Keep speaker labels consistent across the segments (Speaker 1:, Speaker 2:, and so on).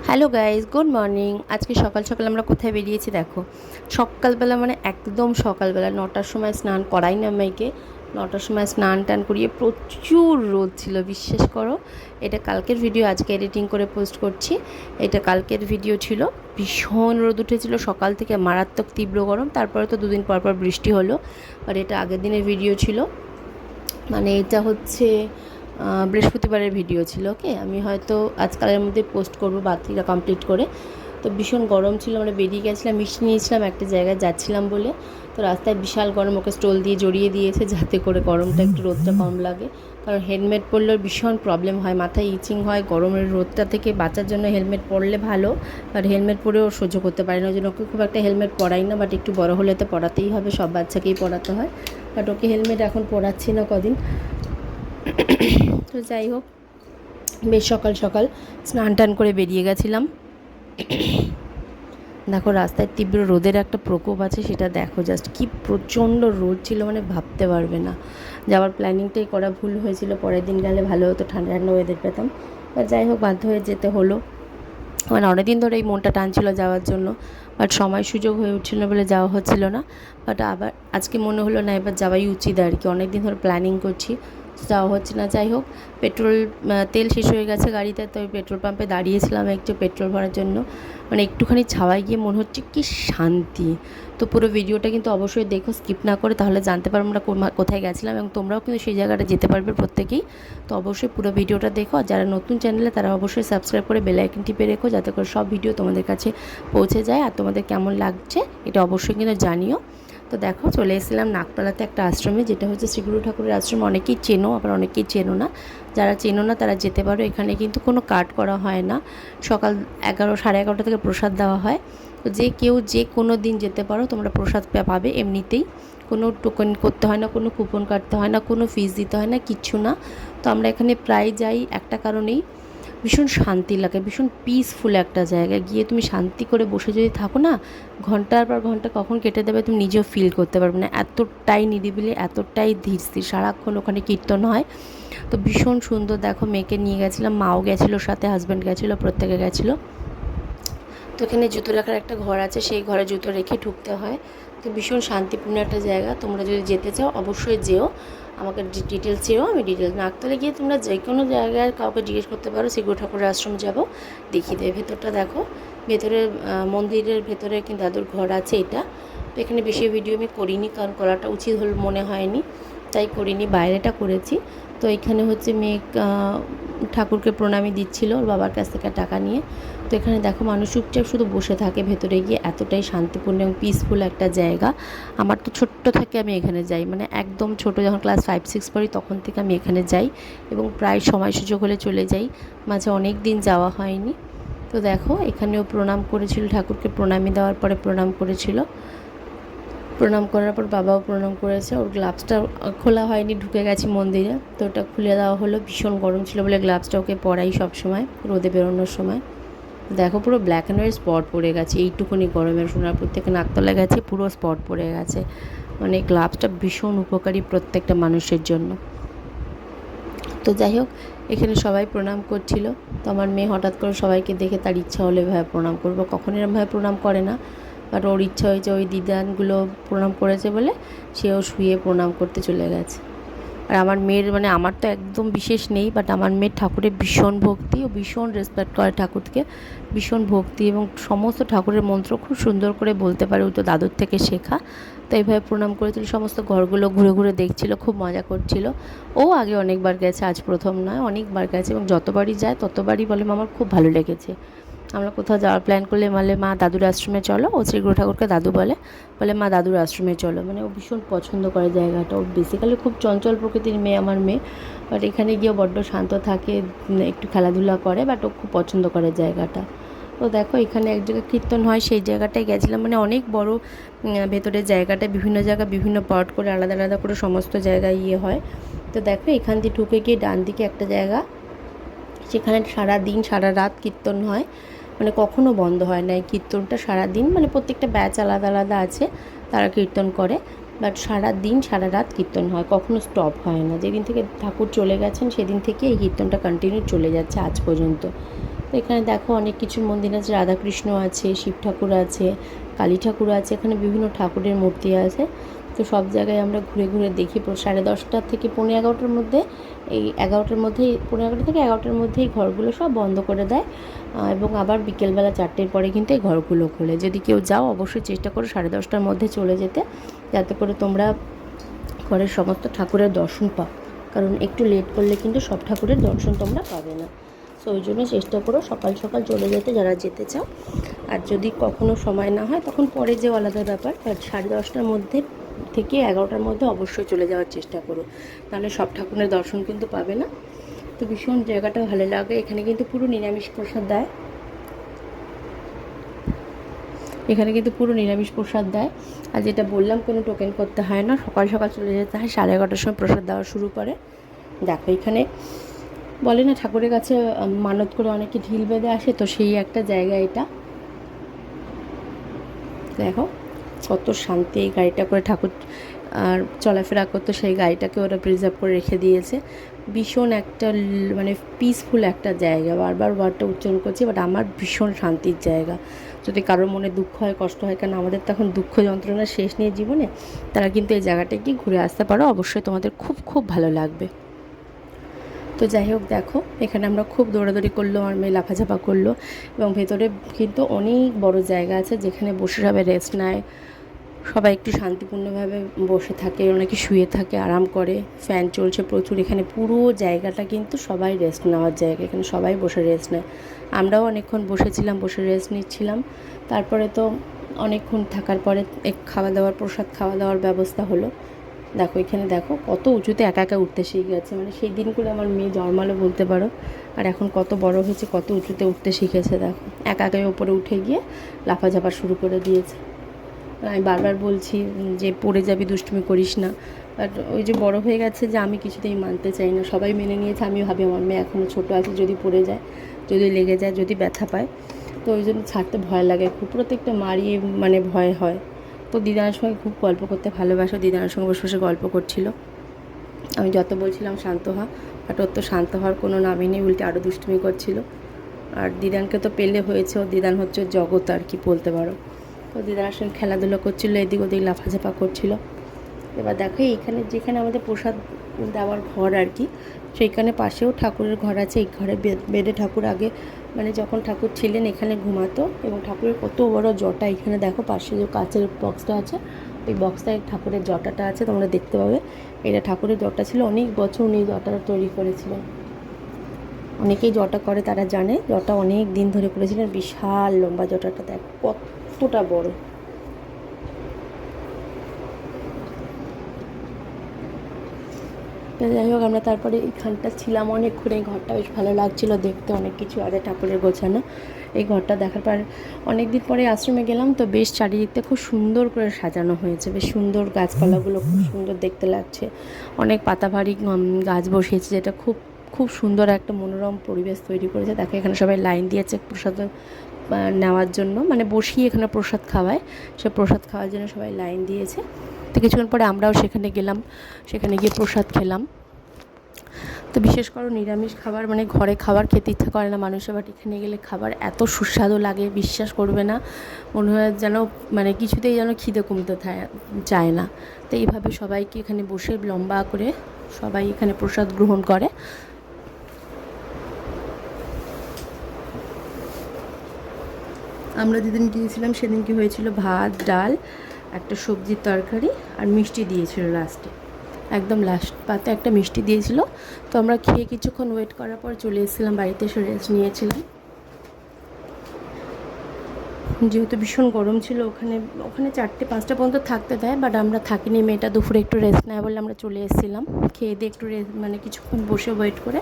Speaker 1: Hello guys, good morning. আজকে সকাল সকাল আমরা কোথায় বেরিয়েছি দেখো। সকালবেলা মানে একদম সকালবেলা 9টার সময় স্নান করাই না মেয়েকে। 9টার সময় স্নান টান করিয়ে প্রচুর রোদ ছিল, বিশ্বাস করো। এটা কালকের ভিডিও, আজকে এডিটিং করে পোস্ট করছি। এটা কালকের ভিডিও ছিল। ভীষণ রোদ উঠেছিল সকাল থেকে, মারাত্মক তীব্র গরম। তারপরে তো দুদিন পর পর বৃষ্টি হলো। আর এটা আগের দিনের ভিডিও ছিল, মানে এটা হচ্ছে বৃহস্পতিবারের ভিডিও ছিল। ওকে, আমি হয়তো আজকালের মধ্যে পোস্ট করবো বাতিটা কমপ্লিট করে। তো ভীষণ গরম ছিল, আমরা বেরিয়ে গেছিলাম, মিষ্টি নিয়েছিলাম, একটা জায়গায় যাচ্ছিলাম বলে। তো রাস্তায় বিশাল গরম, ওকে স্টোল দিয়ে জড়িয়ে দিয়েছে যাতে করে গরমটা একটু রোদটা কম লাগে। কারণ হেলমেট পরলেও ভীষণ প্রবলেম হয়, মাথায় ইচিং হয়। গরমের রোদটা থেকে বাঁচার জন্য হেলমেট পরলে ভালো, বাট হেলমেট পরেও সহ্য করতে পারে না, ওই জন্য ওকে খুব একটা হেলমেট পরাই না। বাট একটু বড় হলে তো পরাতেই হবে, সব বাচ্চাকেই পরাতে হয়। বাট ওকে হেলমেট এখন পরাচ্ছি না কদিন। তো যাই হোক, বেশ সকাল সকাল স্নান টান করে বেরিয়ে গেছিলাম। দেখো রাস্তায় তীব্র রোদের একটা প্রকোপ আছে, সেটা দেখো জাস্ট, কি প্রচণ্ড রোদ ছিল, মানে ভাবতে পারবে না। যাওয়ার প্ল্যানিংটাই করা ভুল হয়েছিল, পরের দিন গেলে ভালো হতো, ঠান্ডা ঠান্ডা ওয়েদার পেতাম। বাট যাই হোক, বাধ্য হয়ে যেতে হলো। মানে অনেকদিন ধরে এই মনটা টানছিল যাওয়ার জন্য, বাট সময় সুযোগ হয়ে উঠছিল না বলে যাওয়া হচ্ছিল না। বাট আবার আজকে মনে হলো না, এবার যাওয়াই উচিত আর কি। অনেক দিন ধরে প্ল্যানিং করছি, যাওয়া হচ্ছে না। যাই হোক, তেল শেষ হয়ে গেছে গাড়িতে, তো পেট্রোল পাম্পে দাঁড়িয়েছিলাম একটু পেট্রোল ভরার জন্য। মানে একটুখানি ছাওয়ায় গিয়ে মনে হচ্ছে কি শান্তি। তো পুরো ভিডিওটা কিন্তু অবশ্যই দেখো, স্কিপ না করে, তাহলে জানতে পারবো আমরা কোথায় গেছিলাম, এবং তোমরাও কিন্তু সেই জায়গাটা যেতে পারবে প্রত্যেকেই। তো অবশ্যই পুরো ভিডিওটা দেখো, আর যারা নতুন চ্যানেলে তারা অবশ্যই সাবস্ক্রাইব করে বেল আইকন টিপে রেখো, যাতে করে সব ভিডিও তোমাদের কাছে পৌঁছে যায়। আর তোমাদের কেমন লাগছে এটা অবশ্যই কিন্তু জানিও। তো দেখো, চলে এসেছিলাম নাকতলাতে একটা আশ্রমে, যেটা হচ্ছে শ্রীগুরু ঠাকুরের আশ্রম। অনেকেই চেনো, আবার অনেকেই চেনো না। যারা চেনো না তারা যেতে পারো, এখানে কিন্তু কোনো কাট করা হয় না। সকাল 11, সাড়ে 11টা থেকে প্রসাদ দেওয়া হয়। তো যে কেউ যে কোনো দিন যেতে পারো, তোমরা প্রসাদ পাবে এমনিতেই। কোনো টোকেন করতে হয় না, কোনো কুপন কাটতে হয় না, কোনো ফিস দিতে হয় না, কিচ্ছু না। তো আমরা এখানে প্রায় যাই একটা কারণেই, ভীষণ শান্তি লাগে, ভীষণ পিসফুল একটা জায়গায় গিয়ে তুমি শান্তি করে বসে যদি থাকো না, ঘন্টার পর ঘন্টা কখন কেটে দেবে তুমি নিজেও ফিল করতে পারবে না। এতটাই নিরিবিলি, এতটাই ধীর স্থির, সারাক্ষণ ওখানে কীর্তন হয়। তো ভীষণ সুন্দর। দেখো, মেয়েকে নিয়ে গেছিলাম, মাও গেছিলো সাথে, হাজব্যান্ড গেছিলো, প্রত্যেকে গেছিলো। তো এখানে জুতো রাখার একটা ঘর আছে, সেই ঘরে জুতো রেখে ঢুকতে হয়। তো ভীষণ শান্তিপূর্ণ একটা জায়গা, তোমরা যদি যেতে চাও অবশ্যই যেও। আমাকে ডিটেলস চেয়েও, আমি ডিটেলস। নাকতলে গিয়ে তোমরা যে কোনো জায়গায় কাউকে জিজ্ঞেস করতে পারো, শ্রীগুরু ঠাকুরের আশ্রম যাব, দেখিয়ে দেবে। ভেতরটা দেখো, ভেতরে মন্দিরের ভেতরে কিন্তু দাদুর ঘর আছে এটা। তো এখানে বেশি ভিডিও আমি করিনি, কারণ করাটা উচিত হল মনে হয়নি, তাই করিনি, বাইরেটা করেছি। তো এখানে হচ্ছে মেয়ে ঠাকুরকে প্রণামী দিচ্ছিল ওর বাবার কাছ থেকে টাকা নিয়ে। তো এখানে দেখো, মানুষ চুপচাপ শুধু বসে থাকে ভেতরে গিয়ে, এতটাই শান্তিপূর্ণ এবং পিসফুল একটা জায়গা। আমার তো ছোট্ট থেকে আমি এখানে যাই, মানে একদম ছোট, যখন ক্লাস 5-6 পড়ি তখন থেকে আমি এখানে যাই, এবং প্রায় সময় সুযোগ হলে চলে যাই। মাঝে অনেক দিন যাওয়া হয়নি। তো দেখো, এখানেও প্রণাম করেছিল, ঠাকুরকে প্রণামী দেওয়ার পরে প্রণাম করেছিল। প্রণাম করার পর বাবাও প্রণাম করেছে। ওর গ্লাভসটা খোলা হয়নি, ঢুকে গেছি মন্দিরে, তো ওটা খুলে দেওয়া হলো। ভীষণ গরম ছিল বলে গ্লাভসটা ওকে পরাই সবসময় রোদে বেরোনোর সময়। দেখো, পুরো ব্ল্যাক অ্যান্ড হোয়াইট স্পট পড়ে গেছে এইটুকুনি গরমের। সোনারপুর থেকে নাকতলা গেছে, পুরো স্পট পড়ে গেছে। মানে গ্লাভসটা ভীষণ উপকারী প্রত্যেকটা মানুষের জন্য। তো যাই হোক, এখানে সবাই প্রণাম করছিল। তো আমার মেয়ে হঠাৎ করে সবাইকে দেখে তার ইচ্ছা হলো এভাবে প্রণাম করবো, কখনো এরমভাবে প্রণাম করে না। বাট ওর ইচ্ছা হয়েছে, ওই দিদানগুলো প্রণাম করেছে বলে সেও শুয়ে প্রণাম করতে চলে গেছে। আর আমার মেয়ের, মানে আমার তো একদম বিশেষ নেই, বাট আমার মেয়ের ঠাকুরের ভীষণ ভক্তি, ও ভীষণ রেসপেক্ট করে ঠাকুরকে, ভীষণ ভক্তি, এবং সমস্ত ঠাকুরের মন্ত্র খুব সুন্দর করে বলতে পারে, ও তো দাদুর থেকে শেখা। তো এইভাবে প্রণাম করেছিল, সমস্ত ঘরগুলো ঘুরে ঘুরে দেখছিল, খুব মজা করছিল। ও আগে অনেকবার গেছে, আজ প্রথম নয়, অনেকবার গেছে, এবং যতবারই যায় ততবারই বলে আমার খুব ভালো লেগেছে। আমরা কোথাও যাওয়ার প্ল্যান করলে বলে, মা দাদুর আশ্রমে চলো। ও শ্রীগুরু ঠাকুরকে দাদু বলে, বলে মা দাদুর আশ্রমে চলো। মানে ও ভীষণ পছন্দ করে জায়গাটা। ও বেসিক্যালি খুব চঞ্চল প্রকৃতির মেয়ে আমার মেয়ে, বাট এখানে গিয়েও বড্ড শান্ত থাকে, একটু খেলাধুলা করে, বাট ও খুব পছন্দ করে জায়গাটা। তো দেখো, এখানে এক জায়গায় কীর্তন হয়, সেই জায়গাটায় গেছিলাম। মানে অনেক বড় ভেতরের জায়গাটা, বিভিন্ন জায়গা বিভিন্ন পার্ট করে, আলাদা আলাদা করে সমস্ত জায়গায় হয়। তো দেখো, এখান দিয়ে ঢুকে গিয়ে ডান দিকে একটা জায়গা, সেখানে সারা দিন সারা রাত কীর্তন হয়। মানে কখনো বন্ধ হয় না এই কীর্তনটা, সারাদিন। মানে প্রত্যেকটা ব্যাচ আলাদা আলাদা আছে, তারা কীর্তন করে, বাট সারা দিন সারা রাত কীর্তন হয়, কখনো স্টপ হয় না। যেদিন থেকে ঠাকুর চলে গেছেন সেদিন থেকে এই কীর্তনটা কন্টিনিউ চলে যাচ্ছে আজ পর্যন্ত। তো এখানে দেখো অনেক কিছু মন্দির আছে, রাধাকৃষ্ণ আছে, শিব ঠাকুর আছে, কালী ঠাকুর আছে, এখানে বিভিন্ন ঠাকুরের মূর্তি আছে। তো সব জায়গায় আমরা ঘুরে ঘুরে দেখি। 10:30 থেকে 11:45-র মধ্যে, এই 11টার মধ্যেই, 11:45 থেকে 11টার মধ্যেই ঘরগুলো সব বন্ধ করে দেয়, এবং আবার বিকেলবেলা 4টের পরে কিন্তু এই ঘরগুলো খোলে। যদি কেউ যাও অবশ্যই চেষ্টা করো 10:30টার মধ্যে চলে যেতে, যাতে করে তোমরা ঘরের সমস্ত ঠাকুরের দর্শন পাও, কারণ একটু লেট করলে কিন্তু সব ঠাকুরের দর্শন তোমরা পাবে না। সো ওই জন্য চেষ্টা করো সকাল সকাল চলে যেতে যারা যেতে চাও। আর যদি কখনও সময় না হয় তখন পরে যেও, আলাদা ব্যাপার। বাট 10:30টার মধ্যে থেকে 11টার মধ্যে অবশ্যই চলে যাওয়ার চেষ্টা করো, নাহলে সব ঠাকুরের দর্শন কিন্তু পাবে না। তো ভীষণ জায়গাটা ভালো লাগে। এখানে কিন্তু পুরো নিরামিষ প্রসাদ দেয়, এখানে কিন্তু পুরো নিরামিষ প্রসাদ দেয়। আর যেটা বললাম, কোনো টোকেন করতে হয় না, সকাল সকাল চলে যেতে হয়। 11:30টার সময় প্রসাদ দেওয়া শুরু করে। দেখো এখানে বলে না ঠাকুরের কাছে মানত করে অনেকে ঢিল বেঁধে আসে, তো সেই একটা জায়গা এটা। দেখো কত শান্তি, এই গাড়িটা করে ঠাকুর আর চলাফেরা করতো, সেই গাড়িটাকে ওরা প্রিজার্ভ করে রেখে দিয়েছে। ভীষণ একটা মানে পিসফুল একটা জায়গা, বারবার ওয়ার্ডটা উচ্চারণ করছি, বাট আমার ভীষণ শান্তির জায়গা। যদি কারোর মনে দুঃখ হয়, কষ্ট হয়, কারণ আমাদের তখন দুঃখ যন্ত্রণার শেষ নেই জীবনে, তারা কিন্তু এই জায়গাটায় গিয়ে ঘুরে আসতে পারো, অবশ্যই তোমাদের খুব খুব ভালো লাগবে। তো যাই হোক, দেখো এখানে আমরা খুব দৌড়াদৌড়ি করলো, আমার মেয়ে লাফাঝাপা করলো, এবং ভেতরে কিন্তু অনেক বড় জায়গা আছে যেখানে বসে সবাই রেস্ট নেয়, সবাই একটু শান্তিপূর্ণভাবে বসে থাকে, অনেকে শুয়ে থাকে, আরাম করে, ফ্যান চলছে প্রচুর। এখানে পুরো জায়গাটা কিন্তু সবাই রেস্ট নেওয়ার জায়গা, এখানে সবাই বসে রেস্ট নেয়। আমরাও অনেকক্ষণ বসেছিলাম, বসে রেস্ট নিচ্ছিলাম। তারপরে তো অনেকক্ষণ থাকার পরে খাওয়া দাওয়ার, প্রসাদ খাওয়া দাওয়ার ব্যবস্থা হলো। দেখো এখানে দেখো কত উঁচুতে একা একা উঠতে শিখে গেছে, মানে সেই দিনগুলো আমার মেয়ে জন্মালো বলতে পারো। আর এখন কত বড় হয়েছে, কত উঁচুতে উঠতে শিখেছে। দেখো একা একাই ওপরে উঠে গিয়ে লাফাঝাপা শুরু করে দিয়েছে। আমি বারবার বলছি যে পড়ে যাবি, দুষ্টুমি করিস না, বাট ওই যে বড় হয়ে গেছে যে আমি কিছুতেই মানতে চাই না। সবাই মেনে নিয়েছে, আমি ভাবি আমার মেয়ে এখনও ছোটো আছে, যদি পড়ে যায়, যদি লেগে যায়, যদি ব্যথা পায়, তো ওই জন্য ছাড়তে ভয় লাগে খুব। প্রত্যেকটা মারই মানে ভয় হয়। তো দিদার সঙ্গে খুব গল্প করতে ভালোবাসো, দিদার সঙ্গে বসে বসে গল্প করছিল। আমি যত বলছিলাম শান্ত হ, বাট ওর তো শান্ত হওয়ার কোনো নামই নেই, উল্টে আরও দুষ্টুমি করছিল। আর দিদানকে তো পেলে হয়েছে, ও দিদান হচ্ছে জগৎ আর কি বলতে পারো। তো দিদার সঙ্গে খেলাধুলো করছিলো, এদিক ওদিক লাফাঝাপা করছিল। এবার দেখো এইখানে যেখানে আমাদের প্রসাদ দেওয়ার ঘর আর কি, সেইখানে পাশেও ঠাকুরের ঘর আছে। এই ঘরে বেডে ঠাকুর আগে মানে যখন ঠাকুর ছিলেন এখানে ঘুমাতো, এবং ঠাকুরের কত বড় জটা। এখানে দেখো পাশে যে কাচের বক্সটা আছে, ওই বক্সটায় ঠাকুরের জটাটা আছে, তোমরা দেখতে পাবে। এটা ঠাকুরের জটা ছিল, অনেক বছর উনি জটাটা তৈরি করেছিলেন। অনেকেই জটা করে, তারা জানে জটা অনেক দিন ধরে করেছিলেন। বিশাল লম্বা জটাটা দেখ কতটা বড়। যাই হোক, আমরা তারপরে এইখানটা ছিলাম অনেকক্ষণ। এই ঘরটা বেশ ভালো লাগছিলো দেখতে, অনেক কিছু আছে ঠাকুরের গোছানো। এই ঘরটা দেখার পর অনেক দিন পরে আশ্রমে গেলাম, তো বেশ চারিদিকটা খুব সুন্দর করে সাজানো হয়েছে, বেশ সুন্দর, গাছপালাগুলো খুব সুন্দর দেখতে লাগছে। অনেক পাতাবাহারি গাছ বসিয়েছে, যেটা খুব খুব সুন্দর একটা মনোরম পরিবেশ তৈরি করেছে। দেখো এখানে সবাই লাইন দিয়েছে প্রসাদ নেওয়ার জন্য, মানে বসিয়ে এখানে প্রসাদ খাওয়ায়, সে প্রসাদ খাওয়ার জন্য সবাই লাইন দিয়েছে। তো কিছুক্ষণ পরে আমরাও সেখানে গেলাম, সেখানে গিয়ে প্রসাদ খেলাম। তো বিশেষ করে নিরামিষ খাবার মানে ঘরে খাবার খেতে ইচ্ছা করে না মানুষের, বাট এখানে গেলে খাবার এত সুস্বাদু লাগে, বিশ্বাস করবে না, মনে হয় যেন মানে কিছুতেই যেন খিদে কমতে চায় না। তো এইভাবে সবাইকে এখানে বসে লম্বা করে সবাই এখানে প্রসাদ গ্রহণ করে। আমরা যেদিন গিয়েছিলাম সেদিন কি হয়েছিল, ভাত, ডাল, একটা সবজির তরকারি আর মিষ্টি দিয়েছিল লাস্টে, একদম লাস্ট পাতে একটা মিষ্টি দিয়েছিল। তো আমরা খেয়ে কিছুক্ষণ ওয়েট করার পর চলে এসেছিলাম বাড়িতে, এসে রেস্ট নিয়েছিলাম। যেহেতু ভীষণ গরম ছিল, ওখানে 4টে-5টা পর্যন্ত থাকতে দেয়, বাট আমরা থাকিনি। মেয়েটা দুপুরে একটু রেস্ট নেয় বলে আমরা চলে এসেছিলাম। খেয়ে দিয়ে একটু মানে কিছুক্ষণ বসে ওয়েট করে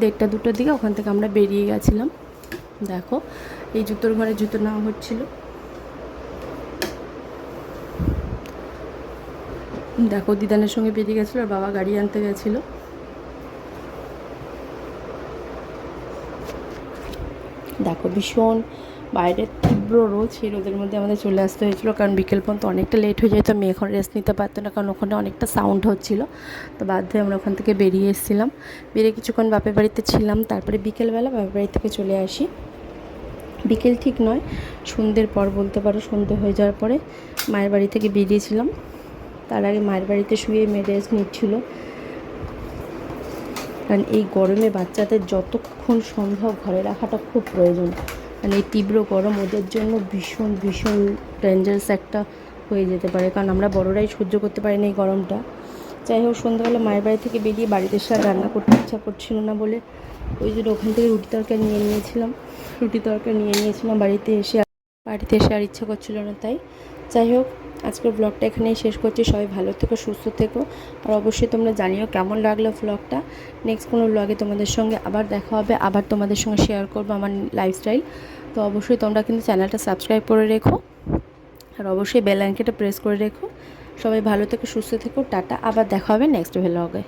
Speaker 1: 1টা-2টোর দিকে ওখান থেকে আমরা বেরিয়ে গেছিলাম। দেখো এই জুতোর ঘরে জুতো নেওয়া হচ্ছিলো। দেখো দিদানের সঙ্গে বেরিয়ে গেছিলো, আর বাবা গাড়ি আনতে গেছিলো। দেখো ভীষণ বাইরের তীব্র রোদ, সেই রোদের মধ্যে আমাদের চলে আসতে হয়েছিলো, কারণ বিকেল পর্যন্ত অনেকটা লেট হয়ে যেত। মেয়ে এখন রেস্ট নিতে পারতো না, কারণ ওখানে অনেকটা সাউন্ড হচ্ছিলো। তো বাধ্য হয়ে আমরা ওখান থেকে বেরিয়ে এসেছিলাম। বেরিয়ে কিছুক্ষণ বাপের বাড়িতে ছিলাম, তারপরে বিকেলবেলা বাপের বাড়ি থেকে চলে আসি। বিকেল ঠিক নয়, সন্ধ্যের পর বলতে পারো, সন্ধ্যে হয়ে যাওয়ার পরে মায়ের বাড়ি থেকে বেরিয়েছিলাম। তার আগে মায়ের বাড়িতে শুয়ে মেয়ে রেস্ট নিচ্ছিল, কারণ এই গরমে বাচ্চাদের যতক্ষণ সম্ভব ঘরে রাখাটা খুব প্রয়োজন। মানে এই তীব্র গরম ওদের জন্য ভীষণ ভীষণ ডেঞ্জারাস একটা হয়ে যেতে পারে, কারণ আমরা বড়রাই সহ্য করতে পারি না এই গরমটা। যাই হোক, সন্ধ্যাবেলা মায়ের বাড়ি থেকে বেরিয়ে বাড়িতে এসে আর রান্না করতে ইচ্ছা করছিল না বলে ওই জন্য ওখান থেকে রুটি তরকারি নিয়ে নিয়েছিলাম বাড়িতে এসে আর ইচ্ছা করছিল না তাই। যাই হোক, আজকের ব্লগটা এখানেই শেষ করছি। সবাই ভালো থেকো, সুস্থ থেকো, আর অবশ্যই তোমরা জানিও কেমন লাগলো ব্লগটা। নেক্সট কোনো ব্লগে তোমাদের সঙ্গে আবার দেখা হবে, আবার তোমাদের সঙ্গে শেয়ার করবো আমার লাইফস্টাইল। তো অবশ্যই তোমরা কিন্তু চ্যানেলটা সাবস্ক্রাইব করে রেখো, আর অবশ্যই বেল আইকনটা প্রেস করে রেখো। সবাই ভালো থেকো, সুস্থ থেকো, টাটা, আবার দেখা হবে নেক্সট ব্লগে।